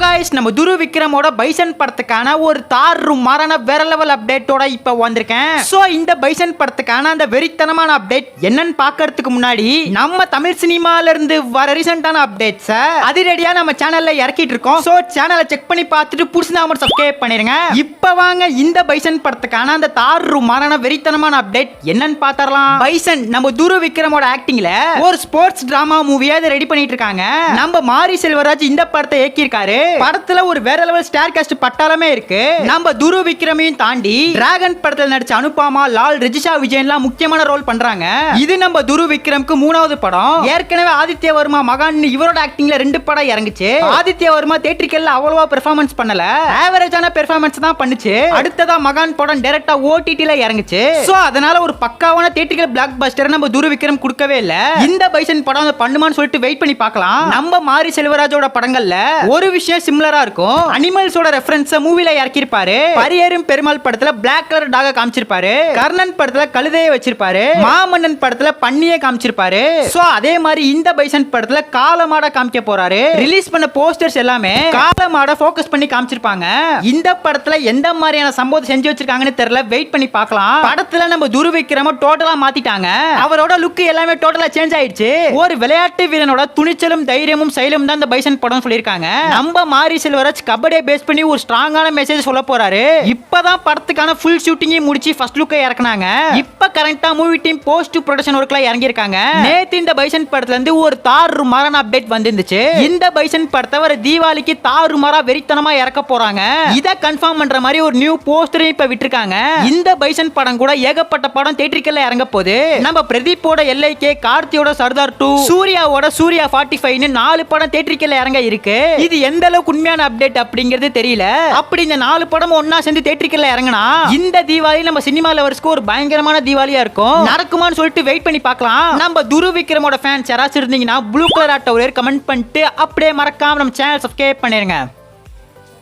Guys நம்ம துரு விக்ரமோட bison படத்துக்கான ஒரு தாறுமாறான வேற லெவல் அப்டேட்டோட இப்ப வந்திருக்கேன். சோ இந்த பைசன் படத்துக்கான அந்த வெறித்தனமான அப்டேட் என்னன்னு பார்க்கிறதுக்கு முன்னாடி நம்ம தமிழ் சினிமால இருந்து வர ரீசன்ட்டான அப்டேட்ஸ் அதிரடியா நம்ம சேனல்ல இறக்கிட்டு இருக்கோம். சோ சேனலை செக் பண்ணி பார்த்துட்டு புடிச்சா மட்டும் சப்ஸ்கிரைப் பண்ணிருங்க. இப்ப வாங்க இந்த பைசன் படத்துக்கான அந்த தாறுமாறான வெறித்தனமான அப்டேட் என்னன்னு பார்த்தறலாம். பைசன் நம்ம துரு விக்ரமோட ஆக்டிங்ல ஒரு ஸ்போர்ட்ஸ் டிராமா மூவியா ரெடி பண்ணிட்டு இருக்காங்க. நம்ம மாரி செல்வராஜ் இந்த படத்தை இயக்கியிருக்காரு. படத்துல ஒரு வேற லெவல் ஸ்டார் காஸ்ட் பட்டாளமே இருக்கு. நம்ம துரு விக்ரமையும் தாண்டி டிராகன் படத்துல நடிச்ச அனுபாமா, லால், ரெஜிஷா விஜயன்லாம் முக்கியமான ரோல் பண்றாங்க. இது நம்ம துரு விக்ரம்க்கு 3வது படம். ஏற்கனவே ஆதித்ய வர்மா மகான் இவரோட ஆக்டிங்ல 2 படம் இறங்குச்சு. ஆதித்ய வர்மா தியேட்ரிக்கல்ல அவ்வளவா பெர்ஃபார்மன்ஸ் பண்ணல, ஆவரேஜான பெர்ஃபார்மன்ஸ் தான் பண்ணுச்சு. அடுத்ததா மகான் படம் டைரக்டா ஓடிடில இறங்குச்சு. சோ அதனால ஒரு பக்காவான தியேட்ரிக்கல் பிளாக் பஸ்டர் நம்ம துரு விக்ரம் கொடுக்கவே இல்ல. இந்த பைசன் படம் பண்ணுமான்னு சொல்லிட்டு வெயிட் பண்ணி பார்க்கலாம். நம்ம மாரி செல்வராஜோட படங்கள்ல ஒரு விஷயம் சிமிலரா இருக்கும். அனிமல்ஸோட ரெஃபரன்ஸ் மூவில இறக்கிருப்பாரு. பரியேறும் பெருமாள் படத்துல பிளாக் கலர் டாக காமிச்சிருப்பாரு. கர்ணன் படத்துல கழுதையை வச்சிருப்பாரு. மாமன்னன் படத்துல பன்னியை காமிச்சிருப்பாரு. சோ அதே மாதிரி இந்த பைசன் படத்துல காளமாட காமிக்க போறாரு. ரிலீஸ் பண்ண போஸ்டர்ஸ் எல்லாமே காளமாட ஃபோக்கஸ் பண்ணி காமிச்சிருப்பாங்க. இந்த படத்துல எந்த மாதிரியான சம்பவத்தை செஞ்சு வச்சிருக்காங்கன்னு தெரியல, வெயிட் பண்ணி பார்க்கலாம். படத்துல நம்ம துரு விக்ரம டோட்டலா மாத்திட்டாங்க. அவரோட லுக் எல்லாமே டோட்டலா சேஞ்ச் ஆயிடுச்சு. ஒரு விளையாட்டு வீரனோட துணிச்சலும் தைரியமும் செயலும் தான் இந்த பைசன் படம் சொல்லிருக்காங்க. நம்ம மாரி செல்வராஜ் கபடியை பேஸ் பண்ணி ஒரு ஸ்ட்ராங்கான மெசேஜ் சொல்ல போறாரு. இப்பதான் படத்துக்கான ஃபுல் ஷூட்டிங்கை முடிச்சு ஃபர்ஸ்ட் லுக்கை இறக்குனாங்க. இப்ப கரெக்ட்டா மூவி டீம் போஸ்ட் ப்ரொடக்ஷன் ஒர்க்ல இறங்கி இருக்காங்க. நேத்து இந்த பைசன் படத்துல இருந்து ஒரு தாறுமாறான அப்டேட் வந்துருந்துச்சு. இந்த பைசன் படத்தை வர தீபாவளிக்கு தாறுமாறா வெறித்தனமா இறக்க போறாங்க. இத கன்ஃபார்ம் பண்ற மாதிரி ஒரு நியூ போஸ்டர் இப்ப விட்டுருக்காங்க. இந்த பைசன் படம் கூட ஏகப்பட்ட படம் தியேட்ரிக்கல்ல இறங்க போகுது. நம்ம பிரதீப்போட எல்ஐகே, கார்த்தியோட சர்தார் 2, சூர்யாவோட சூர்யா 45ன்னு 4 படம் தியேட்ரிக்கல்ல இறங்க இருக்கு. இது எந்த அளவுக்கு உண்மையான அப்டேட் அப்படிங்கிறது தெரியல. அப்படி இந்த 4 படம் ஒண்ணா சேர்ந்து தியேட்ரிக்கல்ல இறங்கினா இந்த தீபாவளி நம்ம சினிமா லவர்ஸ்க்கு ஒரு பயங்கரமான தீபாவளியா இருக்கும். நடக்குமான்னு சொல்லிட்டு வெயிட் பண்ணி பார்க்கலாம். நம்ம துரு விக்ரமோட ஃபேன்ஸ் யாராச்சும் இருந்தீங்கன்னா ப்ளூ கலர் ஆட்டோல கமெண்ட் பண்ணிட்டு அப்படியே மறக்காம நம்ம சேனல் சப்ஸ்கிரைப் பண்ணிருங்க.